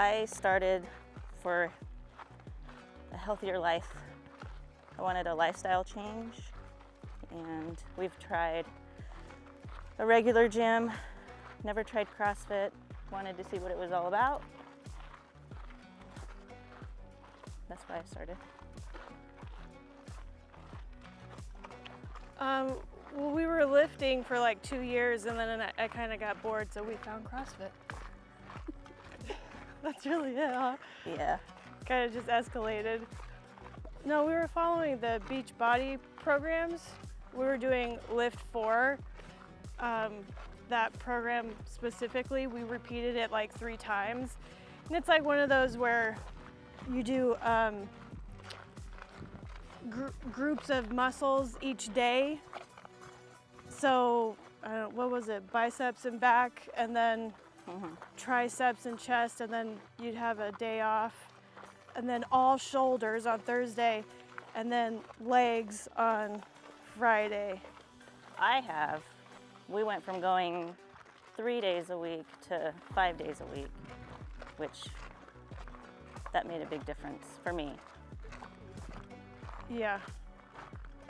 I started for a healthier life. I wanted a lifestyle change, and we've tried a regular gym, never tried CrossFit, wanted to see what it was all about. That's why I started. Well, we were lifting for like 2 years, and then I kind of got bored, so we found CrossFit. That's really it, huh? Yeah. Kind of just escalated. No, we were following the beach body programs. We were doing Lift 4. That program specifically, we repeated it like 3 times. And it's like one of those where you do groups of muscles each day. So, what was it? Biceps and back, and then triceps and chest, and then you'd have a day off. And then all shoulders on Thursday, and then legs on Friday. We went from going 3 days a week to 5 days a week, which that made a big difference for me. Yeah.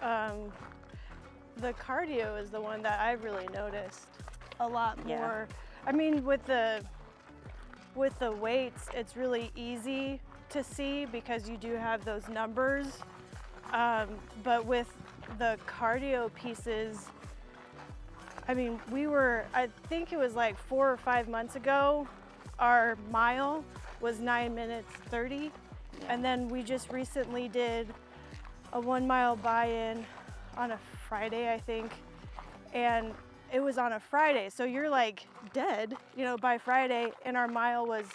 The cardio is the one that I really noticed a lot more. I mean, with the weights, it's really easy to see because you do have those numbers. But with the cardio pieces, I mean, I think it was like 4 or 5 months ago, our mile was 9 minutes 30. And then we just recently did a 1 mile buy-in on a Friday, I think. And it was on a Friday. So you're like dead, by Friday, and our mile was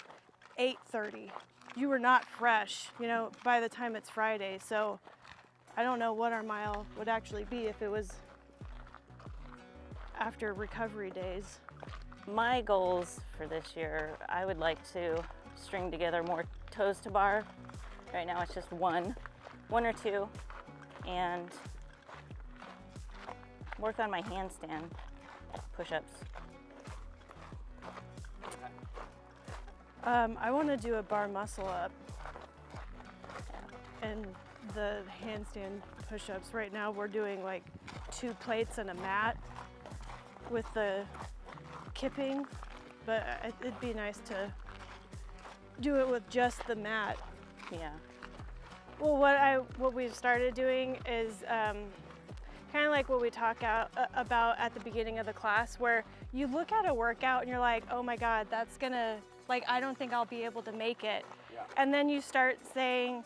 8:30. You were not fresh, by the time it's Friday. So I don't know what our mile would actually be if it was after recovery days. My goals for this year, I would like to string together more toes to bar. Right now it's just one or two, and work on my handstand push-ups. I want to do a bar muscle up and the handstand push-ups. Right now we're doing like 2 plates and a mat with the kipping, but it'd be nice to do it with just the mat. Yeah. Well, what we've started doing is kind of like what we talk about at the beginning of the class, where you look at a workout and you're like, oh my God, that's gonna, I don't think I'll be able to make it. Yeah. And then you start saying,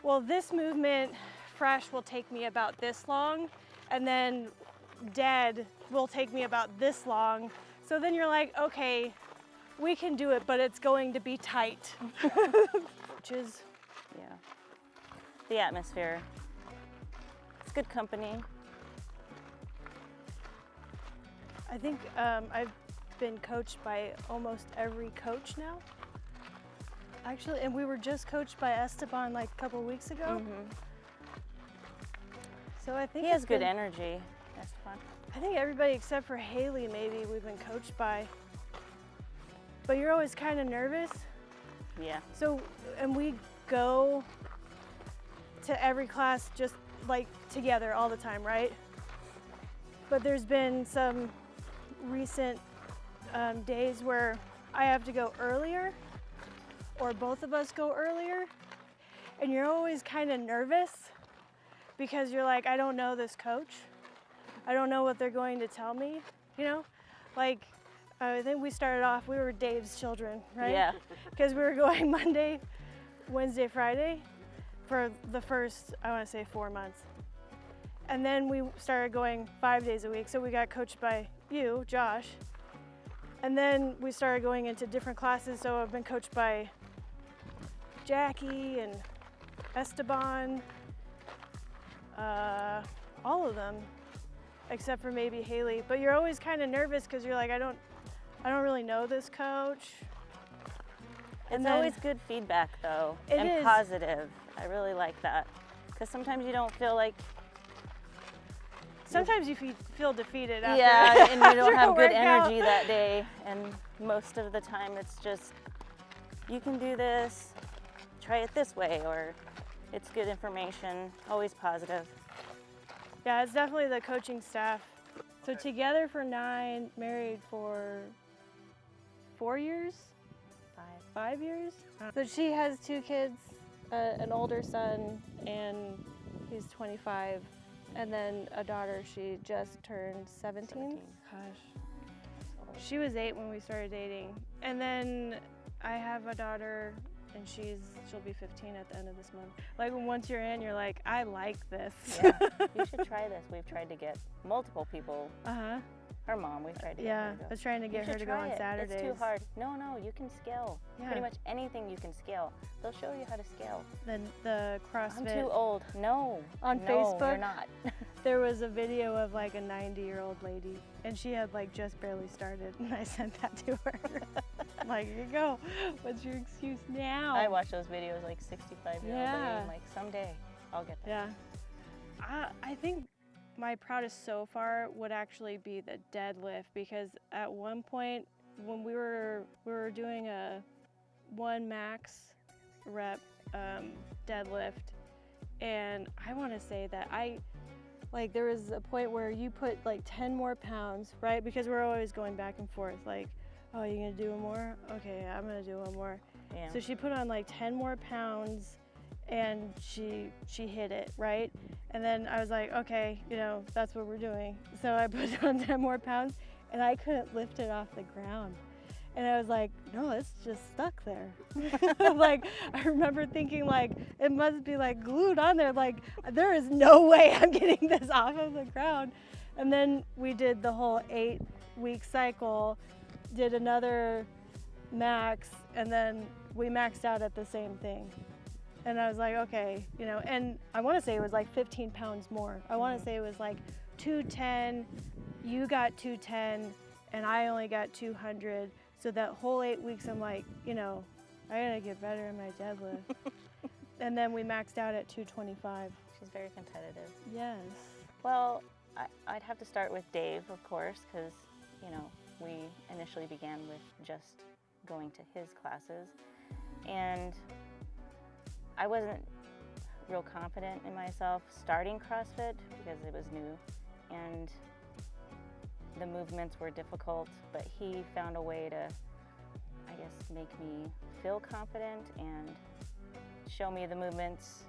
well, this movement fresh will take me about this long, and then dead will take me about this long. So then you're like, okay, we can do it, but it's going to be tight. Which is, yeah. The atmosphere. It's good company. I think I've been coached by almost every coach now. Actually, and we were just coached by Esteban like a couple weeks ago. So I think he has good energy, Esteban. I think everybody except for Haley, maybe, we've been coached by. But you're always kind of nervous. Yeah. So, and we go to every class just like together all the time, right? But there's been some recent days where I have to go earlier, or both of us go earlier, and you're always kind of nervous because you're like, I don't know this coach. I don't know what they're going to tell me, I think we started off, we were Dave's children, right? Yeah. Because we were going Monday, Wednesday, Friday for the first, I want to say 4 months. And then we started going 5 days a week. So we got coached by you, Josh. And then we started going into different classes. So I've been coached by Jackie and Esteban, all of them, except for maybe Haley. But you're always kind of nervous because you're like, I don't really know this coach. It's always good feedback though, and positive. I really like that, because sometimes you don't feel like. Sometimes you feel defeated after. Yeah, and you don't have good energy that day, and most of the time it's just you can do this, try it this way, or it's good information, always positive. Yeah, it's definitely the coaching staff. So together for 9, married for 4 years? 5 years? So she has 2 kids, an older son, and he's 25, and then a daughter, she just turned 17. Gosh. She was 8 when we started dating. And then I have a daughter, and she'll be 15 at the end of this month. Like, once you're in, you're like, I like this. Yeah, you should try this. We've tried to get multiple people. Her mom, we've tried to get her to go. I was trying to get her to go on Saturdays. It's too hard. No, you can scale. Yeah. Pretty much anything you can scale. They'll show you how to scale. Then the CrossFit. I'm too old. No. On no, Facebook, you're not. there was a video of like a 90-year-old lady, and she had like just barely started, and I sent that to her. I'm like, here you go. What's your excuse now? I watch those videos like 65-year-old lady. I'm like, someday I'll get there. Yeah. I think my proudest so far would actually be the deadlift, because at one point when we were doing a 1 max rep deadlift, and I want to say that there was a point where you put like 10 more pounds, right? Because we're always going back and forth, like, oh, you gonna do one more? Okay, I'm gonna do one more. Yeah. So she put on like 10 more pounds, and she hit it, right? And then I was like, okay, that's what we're doing. So I put on 10 more pounds, and I couldn't lift it off the ground. And I was like, no, it's just stuck there. Like, I remember thinking, like, it must be like glued on there. Like, there is no way I'm getting this off of the ground. And then we did the whole 8-week cycle, did another max, and then we maxed out at the same thing. And I was like, okay, and I want to say it was like 15 pounds more. I want to say it was like 210, you got 210, and I only got 200. So that whole 8 weeks, I'm like, I gotta get better in my deadlift. And then we maxed out at 225. She's very competitive. Yes. Well, I'd have to start with Dave, of course, because, we initially began with just going to his classes. And I wasn't real confident in myself starting CrossFit because it was new and the movements were difficult, but he found a way to, I guess, make me feel confident and show me the movements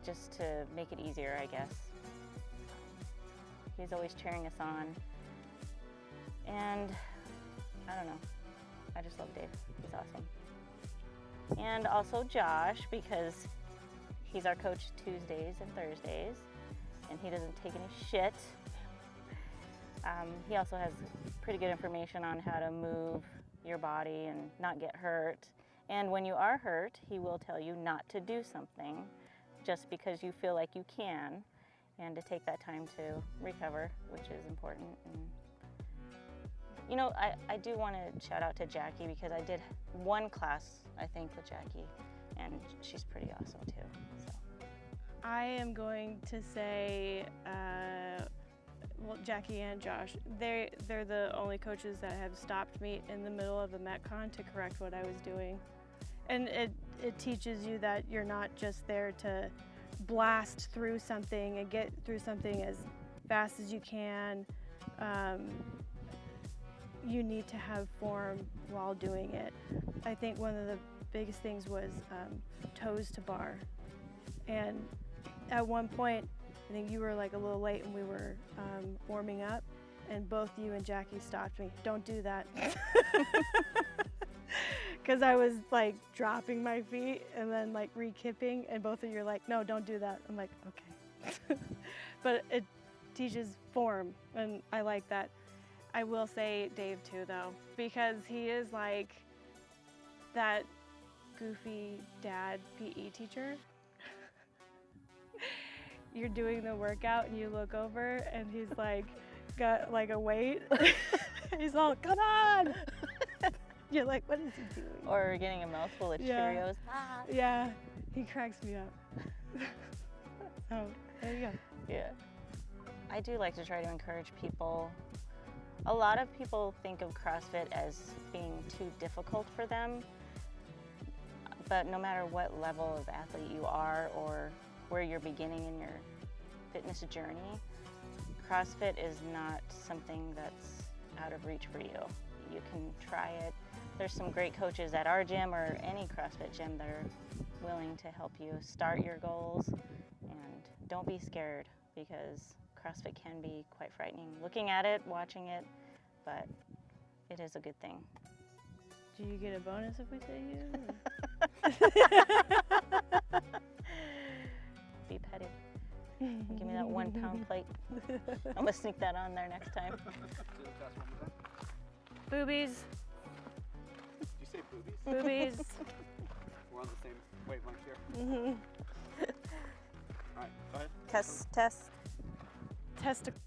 just to make it easier, I guess. He's always cheering us on, and I don't know, I just love Dave. He's awesome. And also Josh, because he's our coach Tuesdays and Thursdays, and he doesn't take any shit. He also has pretty good information on how to move your body and not get hurt. And when you are hurt, he will tell you not to do something just because you feel like you can, and to take that time to recover, which is important. And I do want to shout out to Jackie, because I did one class, I think, with Jackie, and she's pretty awesome too. So I am going to say, Jackie and Josh, they're the only coaches that have stopped me in the middle of a Metcon to correct what I was doing. And it teaches you that you're not just there to blast through something and get through something as fast as you can. You need to have form while doing it. I think one of the biggest things was toes to bar. And at one point, I think you were like a little late and we were warming up, and both you and Jackie stopped me. Don't do that. Because I was like dropping my feet and then like re-kipping, and both of you are like, no, don't do that. I'm like, okay. But it teaches form, and I like that. I will say Dave too, though, because he is like that goofy dad PE teacher. You're doing the workout and you look over and he's like got like a weight. He's all, come on. You're like, what is he doing? Or getting a mouthful of Cheerios. Yeah, he cracks me up. So there you go. Yeah. I do like to try to encourage people A lot of people think of CrossFit as being too difficult for them, but no matter what level of athlete you are or where you're beginning in your fitness journey, CrossFit is not something that's out of reach for you. You can try it. There's some great coaches at our gym or any CrossFit gym that are willing to help you start your goals, and don't be scared because CrossFit can be quite frightening. Looking at it, watching it, but it is a good thing. Do you get a bonus if we say you? Be petty. Give me that 1 pound plate. I'm gonna sneak that on there next time. Boobies. Did you say boobies? Boobies. We're on the same wavelength here. Mm-hmm. All right, go ahead. Test. Testicle.